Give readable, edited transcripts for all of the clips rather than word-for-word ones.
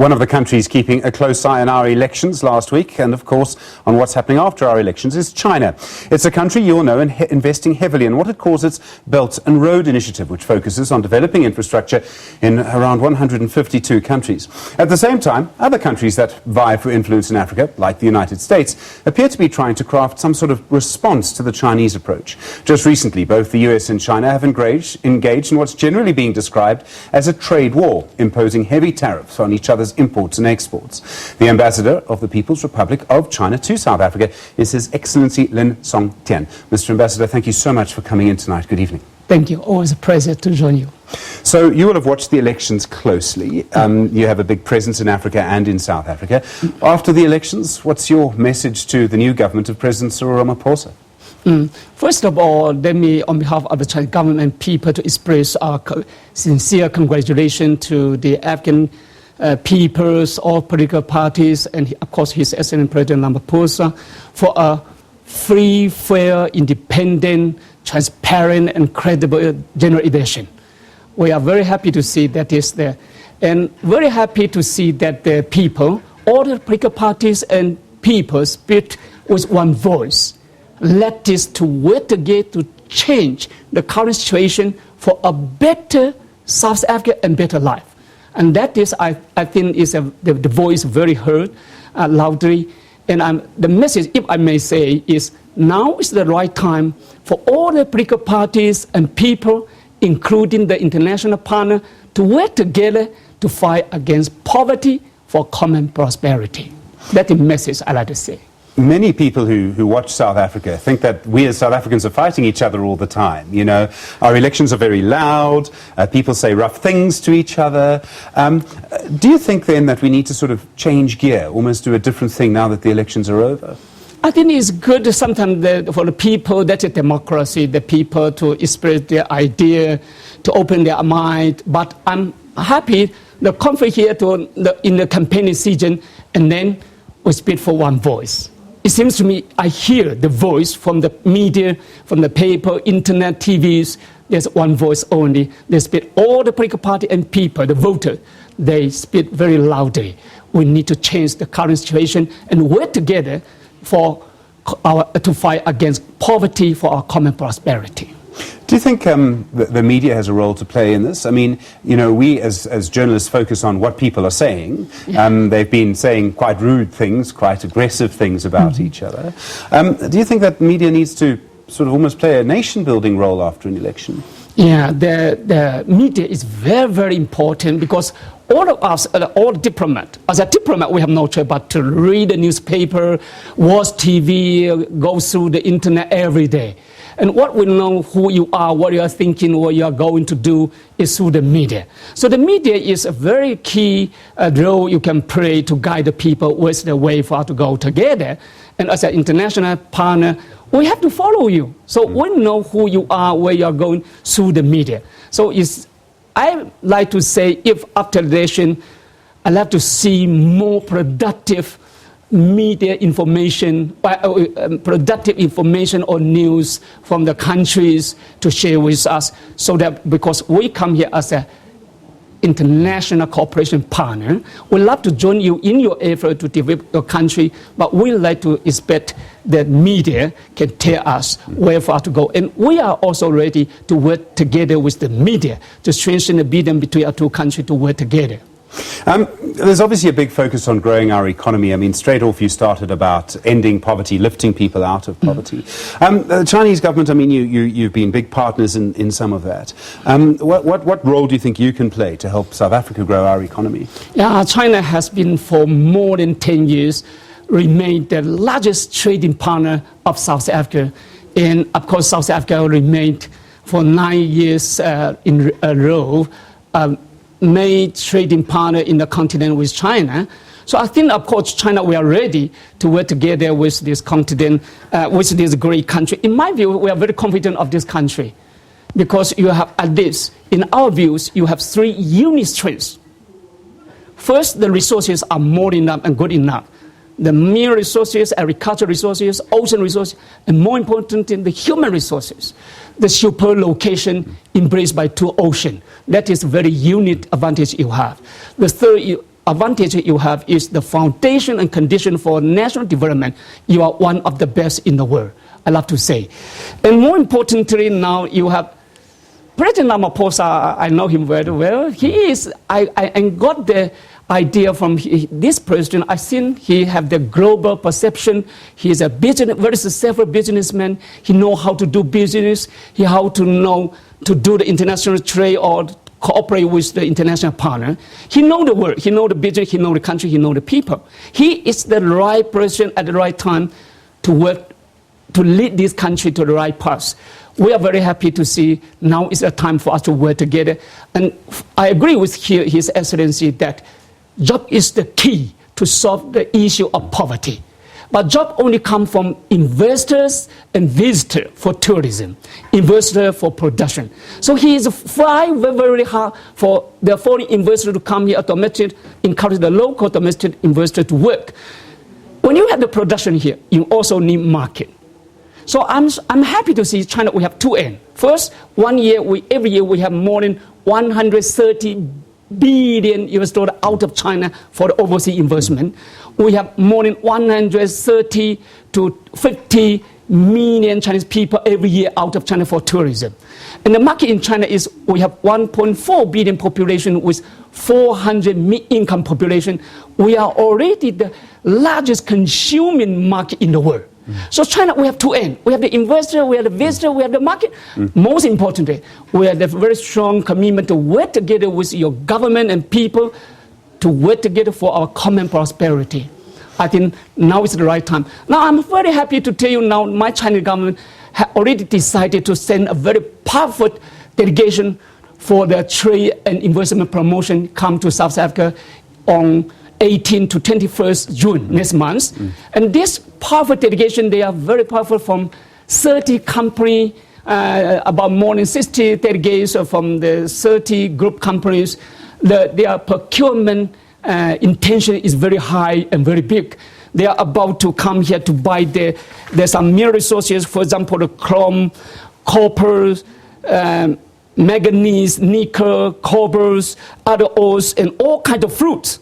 one of the countries keeping a close eye on our elections last week, and of course on what's happening after our elections, is China. It's a country you all know investing heavily in what it calls its Belt and Road Initiative, which focuses on developing infrastructure in around 152 countries. At the same time, other countries that vie for influence in Africa, like the United States, appear to be trying to craft some sort of response to the Chinese approach. Just recently, both the US and China have engaged in what's generally being described as a trade war, imposing heavy tariffs on each other's imports and exports. The ambassador of the People's Republic of China to South Africa is His Excellency Lin Songtian. Mr. Ambassador, thank you so much for coming in tonight. Good evening. Thank you. Always a pleasure to join you. So you will have watched the elections closely. You have a big presence in Africa and in South Africa. After the elections, what's your message to the new government of President Cyril Ramaphosa? First of all, let me, on behalf of the Chinese government and people, to express our sincere congratulations to the African peoples, all political parties, and of course His Excellency President Ramaphosa for a free, fair, independent, transparent, and credible general election. We are very happy to see that is there, and very happy to see that the people, all the political parties and people, speak with one voice. Let this to work together to change the current situation for a better South Africa and better life. And that is, I think, is the voice very heard loudly. And the message, if I may say, is now is the right time for all the political parties and people, including the international partner, to work together to fight against poverty for common prosperity. That's the message I like to say. Many people who watch South Africa think that we as South Africans are fighting each other all the time. You know, our elections are very loud, people say rough things to each other. Do you think then that we need to sort of change gear, almost do a different thing now that the elections are over? I think it's good sometimes for the people, that's a democracy, the people to express their idea, to open their mind. But I'm happy the conflict here in the campaigning season, and then we speak for one voice. It seems to me I hear the voice from the media, from the paper, internet, TVs. There's one voice only. They speak all the political party and people, the voters. They speak very loudly. We need to change the current situation and work together to fight against poverty for our common prosperity. Do you think the media has a role to play in this? I mean, you know, we as journalists focus on what people are saying. They've been saying quite rude things, quite aggressive things about each other. Do you think that media needs to sort of almost play a nation-building role after an election? Yeah, the media is very, very important because all of us, all diplomats, as a diplomat, we have no choice but to read the newspaper, watch TV, go through the internet every day. And what we know who you are, what you are thinking, what you are going to do is through the media. So the media is a very key role you can play to guide the people with the way for us to go together. And as an international partner, we have to follow you. So we know who you are, where you are going through the media. So I like to say, if after election, I'd like to see more productive media information, productive information or news from the countries to share with us, so that because we come here as an international cooperation partner, we love to join you in your effort to develop your country, but we like to expect that media can tell us where for us to go. And we are also ready to work together with the media to strengthen the bond between our two countries to work together. There's obviously a big focus on growing our economy. I mean, straight off you started about ending poverty, lifting people out of poverty. The Chinese government, I mean, you've been big partners in some of that. What role do you think you can play to help South Africa grow our economy? Yeah, China has been for more than 10 years remained the largest trading partner of South Africa. And of course, South Africa remained for 9 years in a row made trading partner in the continent with China. So I think, of course, China, we are ready to work together with this continent, with this great country. In my view, we are very confident of this country because you have, at least, in our views, you have three unique strengths. First, the resources are more enough and good enough. The mineral resources, agricultural resources, ocean resources, and more importantly, the human resources. The super location embraced by two oceans. That is a very unique advantage you have. The third advantage you have is the foundation and condition for national development. You are one of the best in the world, I love to say. And more importantly, now you have President Ramaphosa. I know him very well. He is, I got the idea from this president. I think he have the global perception. He is a business, very successful businessman. He know how to do business. He how to know to do the international trade or cooperate with the international partner. He know the world. He know the business. He know the country. He know the people. He is the right person at the right time to work, to lead this country to the right path. We are very happy to see now is a time for us to work together. And I agree with His Excellency that job is the key to solve the issue of poverty. But job only come from investors and visitors for tourism, investors for production. So he is trying very, very hard for the foreign investors to come here, domestic, encourage the local domestic investors to work. When you have the production here, you also need market. So I'm happy to see China, we have two ends. First, every year we have more than 130 billion US dollar out of China for the overseas investment. We have more than 130 to 50 million Chinese people every year out of China for tourism. And the market in China is, we have 1.4 billion population with 400 income population. We are already the largest consuming market in the world. So China, we have two ends. We have the investor, we have the visitor, we have the market. Most importantly, we have a very strong commitment to work together with your government and people to work together for our common prosperity. I think now is the right time. Now I'm very happy to tell you now my Chinese government has already decided to send a very powerful delegation for the trade and investment promotion come to South Africa on 18 to 21st June next month. And this powerful delegation, they are very powerful from 30 companies, about more than 60 delegates from the 30 group companies. Their procurement intention is very high and very big. They are about to come here to buy there's some mineral resources, for example, the chrome, copper, manganese, nickel, cobalt, other ores, and all kinds of fruits.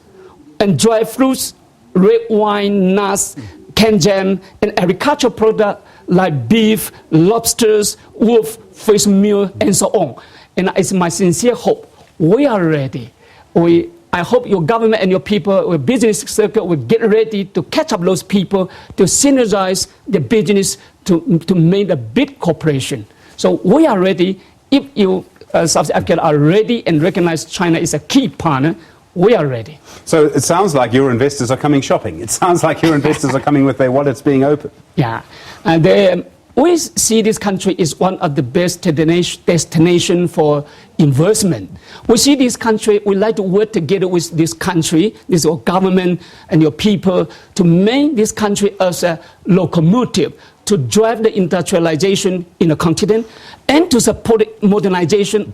And dry fruits, red wine, nuts, canned jam, and agricultural products like beef, lobsters, wolf, fish meal, and so on. And it's my sincere hope we are ready. I hope your government and your people, your business circle will get ready to catch up those people, to synergize the business, to make a big cooperation. So we are ready. If you, South Africa, are ready and recognize China is a key partner, we are ready. So it sounds like your investors are coming shopping. It sounds like your investors are coming with their wallets being open. Yeah. And we see this country is one of the best destination for investment. We see this country, we like to work together with this country, this your government and your people, to make this country as a locomotive to drive the industrialization in the continent and to support modernization,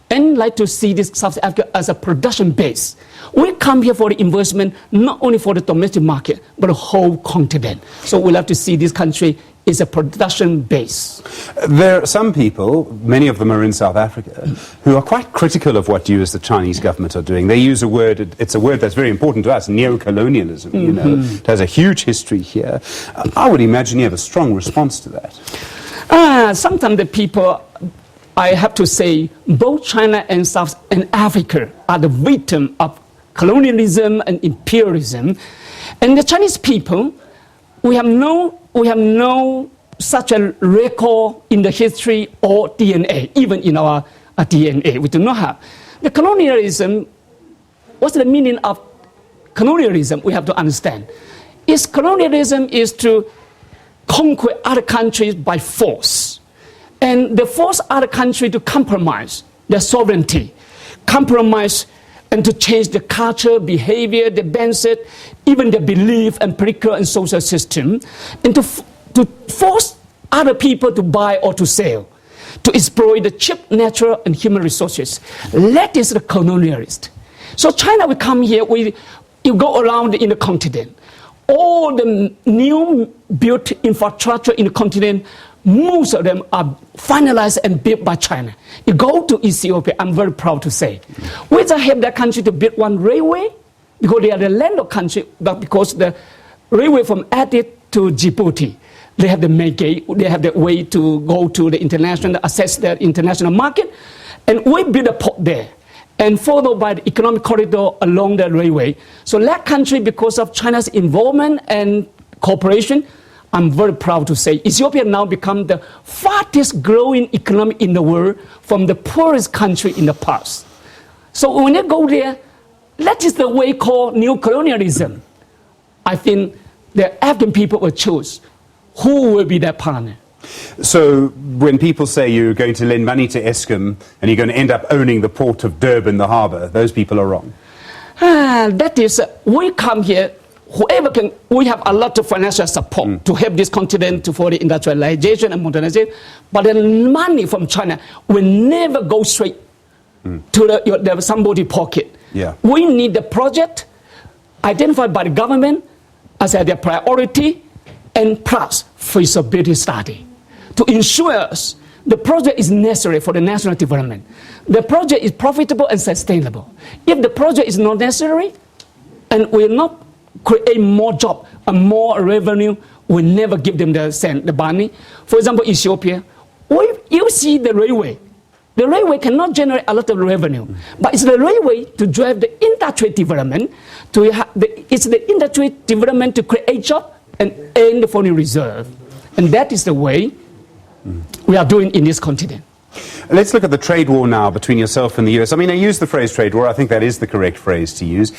and like to see this South Africa as a production base. We come here for the investment, not only for the domestic market, but the whole continent. So we love to see this country is a production base. There are some people, many of them are in South Africa, who are quite critical of what you as the Chinese government are doing. They use a word, it's a word that's very important to us, neo-colonialism. You know, it has a huge history here. I would imagine you have a strong response to that. Sometimes the people, I have to say, both China and South and Africa are the victim of colonialism and imperialism. And the Chinese people, we have no such a record in the history or DNA, even in our DNA. We do not have. The colonialism, what's the meaning of colonialism? We have to understand. Colonialism is to conquer other countries by force. And they force other countries to compromise their sovereignty, compromise and to change the culture, behavior, the mindset, even the belief and political and social system, and to force other people to buy or to sell, to exploit the cheap natural and human resources. That is the colonialist. So China will come here, you go around in the continent. All the new built infrastructure in the continent, most of them are finalized and built by China. You go to Ethiopia, I'm very proud to say, we just help that country to build one railway, because they are the landlocked country, but because the railway from Addis to Djibouti, they have the they have the way to go to the international, access the international market, and we build a port there, and followed by the economic corridor along the railway. So that country, because of China's involvement and cooperation, I'm very proud to say Ethiopia now become the fastest growing economy in the world from the poorest country in the past. So when they go there, that is the way called neo-colonialism. I think the African people will choose who will be their partner. So when people say you're going to lend money to Eskom and you're going to end up owning the port of Durban, the harbour, those people are wrong. That is, we come here, whoever can, we have a lot of financial support to help this continent for the industrialization and modernization, but the money from China will never go straight to somebody's pocket. Yeah. We need the project identified by the government as their priority, and plus feasibility study to ensure us the project is necessary for the national development. The project is profitable and sustainable. If the project is not necessary and will not create more job and more revenue, we never give them the money. For example, Ethiopia, you see the railway. The railway cannot generate a lot of revenue, but it's the railway to drive the industry development. It's the industry development to create jobs and earn the foreign reserve. And that is the way we are doing in this continent. Let's look at the trade war now between yourself and the US. I mean, I use the phrase trade war. I think that is the correct phrase to use.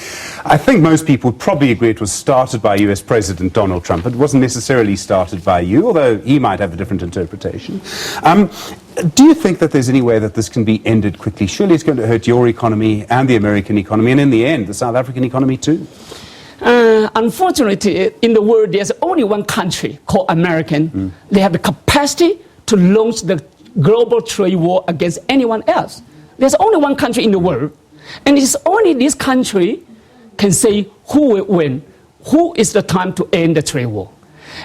I think most people would probably agree it was started by US President Donald Trump. It wasn't necessarily started by you, although he might have a different interpretation. Do you think that there's any way that this can be ended quickly? Surely it's going to hurt your economy and the American economy, and in the end, the South African economy too. Unfortunately, in the world, there's only one country called American. They have the capacity to launch the global trade war against anyone else. There's only one country in the world, and it's only this country can say who will win, who is the time to end the trade war.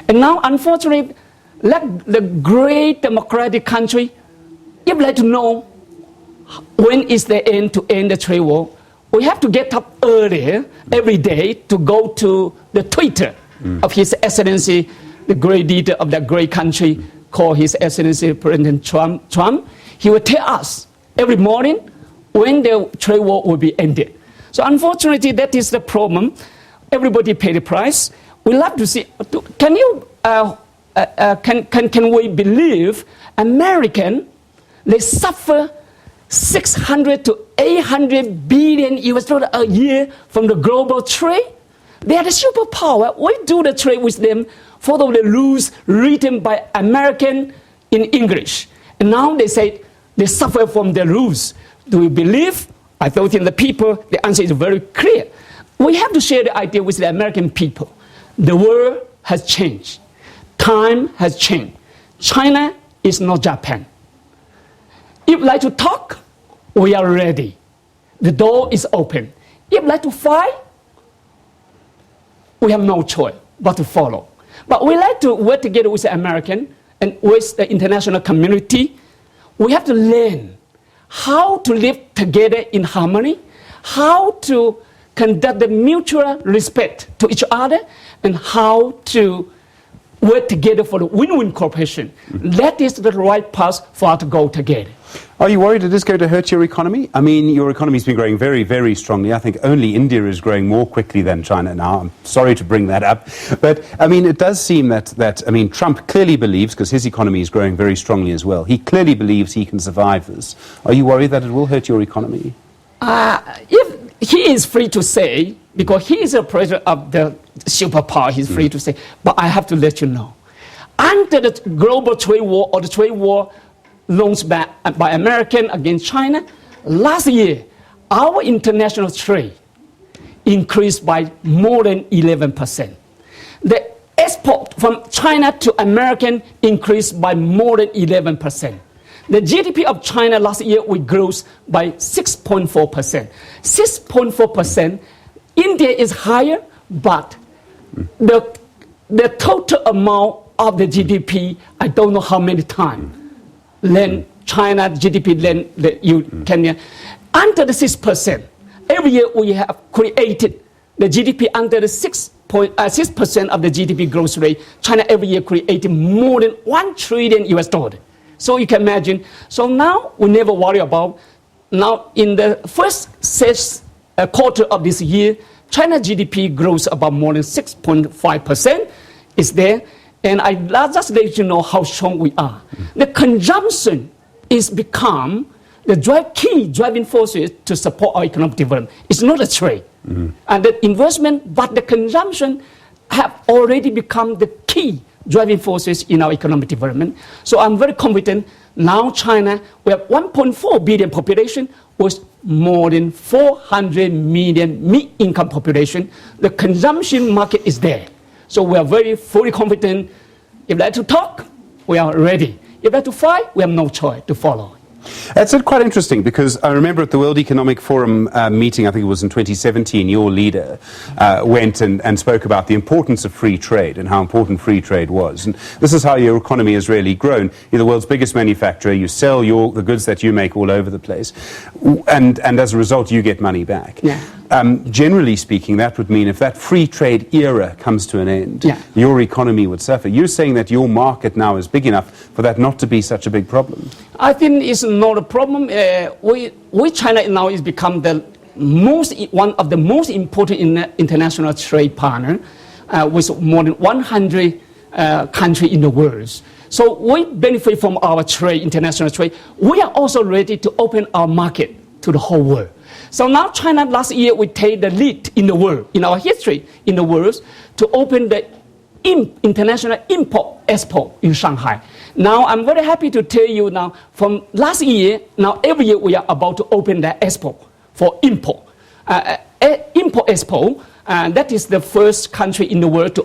And now, unfortunately, like the great democratic country, if we like to know when is the end to end the trade war, we have to get up earlier every day to go to the Twitter of His Excellency, the great leader of that great country, called His Excellency President Trump. He will tell us every morning when the trade war will be ended. So unfortunately, that is the problem. Everybody pay the price. We love to see. Can you? Can we believe American? They suffer 600 to 800 billion US dollars a year from the global trade. They are the superpower. We do the trade with them, follow the rules written by American in English. And now they say they suffer from the rules. Do we believe? I thought in the people, the answer is very clear. We have to share the idea with the American people. The world has changed. Time has changed. China is not Japan. If you like to talk, we are ready. The door is open. If you like to fight, we have no choice but to follow. But we like to work together with the American and with the international community. We have to learn how to live together in harmony, how to conduct the mutual respect to each other, and how to work together for the win-win cooperation. That is the right path for us to go together. Are you worried it is going to hurt your economy? I mean, your economy's been growing very, very strongly. I think only India is growing more quickly than China now. I'm sorry to bring that up. But, I mean, it does seem that Trump clearly believes, because his economy is growing very strongly as well, he clearly believes he can survive this. Are you worried that it will hurt your economy? If he is free to say, because he is a president of the superpower, he's free to say, but I have to let you know, under the global trade war or the trade war launched by American against China, last year, our international trade increased by more than 11%. The export from China to American increased by more than 11%. The GDP of China last year we grew by 6.4%. 6.4%. India is higher, but the total amount of the GDP, I don't know how many times. Then China GDP, then Kenya. Under the 6%, every year we have created the GDP under the 6% of the GDP growth rate, China every year creating more than $1 trillion US dollar. So you can imagine. So now we never worry about. Now in the first quarter of this year, China GDP grows about more than 6.5%. Is there, and I just let you know how strong we are. The consumption is become the key driving forces to support our economic development. It's not a trade. And the investment, but the consumption have already become the key driving forces in our economic development. So I'm very confident now China, we have 1.4 billion population with more than 400 million mid-income population. The consumption market is there. So we are very fully confident. If they like to talk, we are ready. If they like to fight, we have no choice to follow. That's quite interesting because I remember at the World Economic Forum meeting, I think it was in 2017, your leader went and spoke about the importance of free trade and how important free trade was. And this is how your economy has really grown. You're the world's biggest manufacturer. You sell the goods that you make all over the place. And as a result, you get money back. Yeah. Generally speaking, that would mean if that free trade era comes to an end, your economy would suffer. You're saying that your market now is big enough for that not to be such a big problem. I think it's not a problem. China now is become one of the most important international trade partner with more than 100 countries in the world. So we benefit from our trade, international trade. We are also ready to open our market to the whole world. So now China, last year, we take the lead in the world, in our history in the world, to open the international import-export in Shanghai. Now, I'm very happy to tell you now, from last year, now every year we are about to open the export for import. Import-export, that is the first country in the world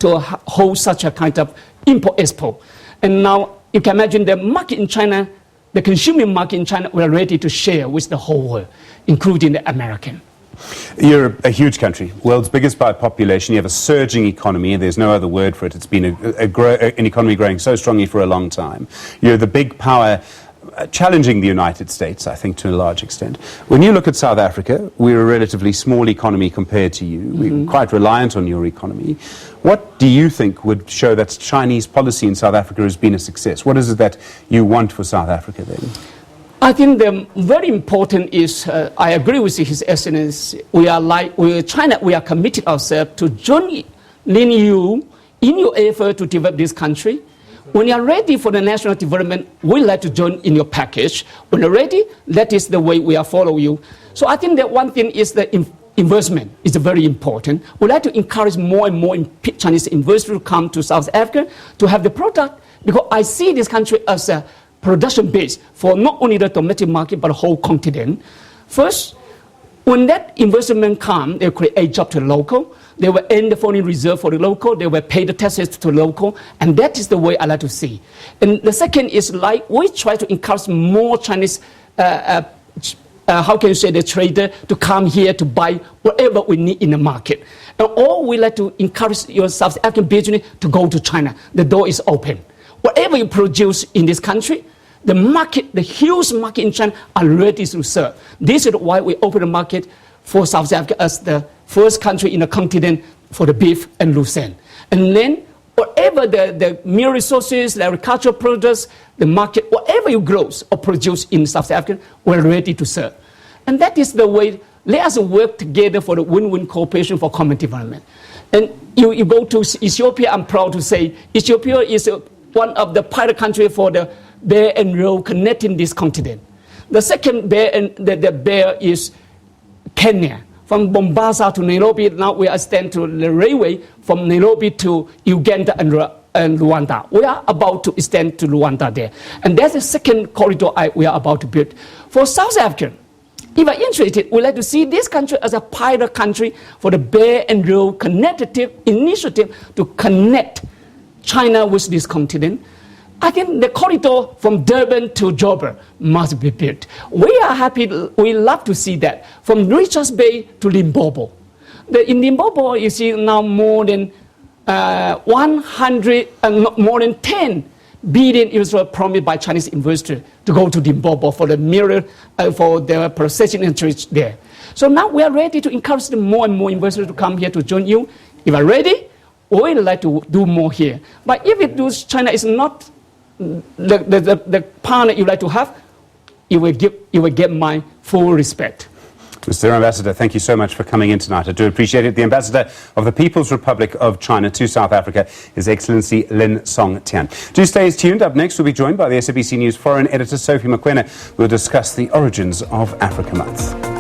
to hold such a kind of import-export. And now, you can imagine the market in China, the consumer market in China, we are ready to share with the whole world, including the American. You're a huge country, world's biggest by population. You have a surging economy, and there's no other word for it. It's been an economy growing so strongly for a long time. You're the big power challenging the United States, I think, to a large extent. When you look at South Africa, we're a relatively small economy compared to you. We're quite reliant on your economy. What do you think would show that Chinese policy in South Africa has been a success? What is it that you want for South Africa then? I think the very important is, I agree with His Excellency, China, we are committed ourselves to join you in your effort to develop this country. When you are ready for the national development, we'd like to join in your package. When you're ready, that is the way we are following you. So I think that one thing is the investment is very important. We'd like to encourage more and more Chinese investors to come to South Africa to have the product, because I see this country as a production base for not only the domestic market but the whole continent. First, when that investment comes, they create jobs to the local. They will earn the foreign reserve for the local. They will pay the taxes to the local. And that is the way I like to see. And the second is like we try to encourage more Chinese, how can you say, the trader to come here to buy whatever we need in the market. And all we like to encourage your South African business to go to China. The door is open. Whatever you produce in this country, the market, the huge market in China are ready to serve. This is why we open the market for South Africa as the first country in the continent for the beef and lucerne. And then whatever the mineral resources, the agricultural products, the market, whatever you grow or produce in South Africa, we're ready to serve. And that is the way, let us work together for the win-win cooperation for common development. And you go to Ethiopia, I'm proud to say, Ethiopia is one of the pilot countries for the Belt and Road connecting this continent. The second the Belt is Kenya. From Mombasa to Nairobi, now we extend to the railway from Nairobi to Uganda and Rwanda. We are about to extend to Rwanda there. And that's the second corridor we are about to build. For South Africa, if you're interested, we'd like to see this country as a pilot country for the Belt and Road Connective Initiative to connect China with this continent. I think the corridor from Durban to Joburg must be built. We are happy, we love to see that, from Richards Bay to Limpopo. In Limpopo, you see now more than 10 billion US promised by Chinese investors to go to Limpopo for the mirror, for the processing industry there. So now we are ready to encourage more and more investors to come here to join you. If you are ready, we would like to do more here. But if it does, China is not the partner you like to have, you will get my full respect. Mr. Ambassador, thank you so much for coming in tonight. I do appreciate it. The Ambassador of the People's Republic of China to South Africa is Excellency Lin Songtian. Do stay tuned. Up next, we'll be joined by the SABC News foreign editor Sophie Mokoena. We'll discuss the origins of Africa Month.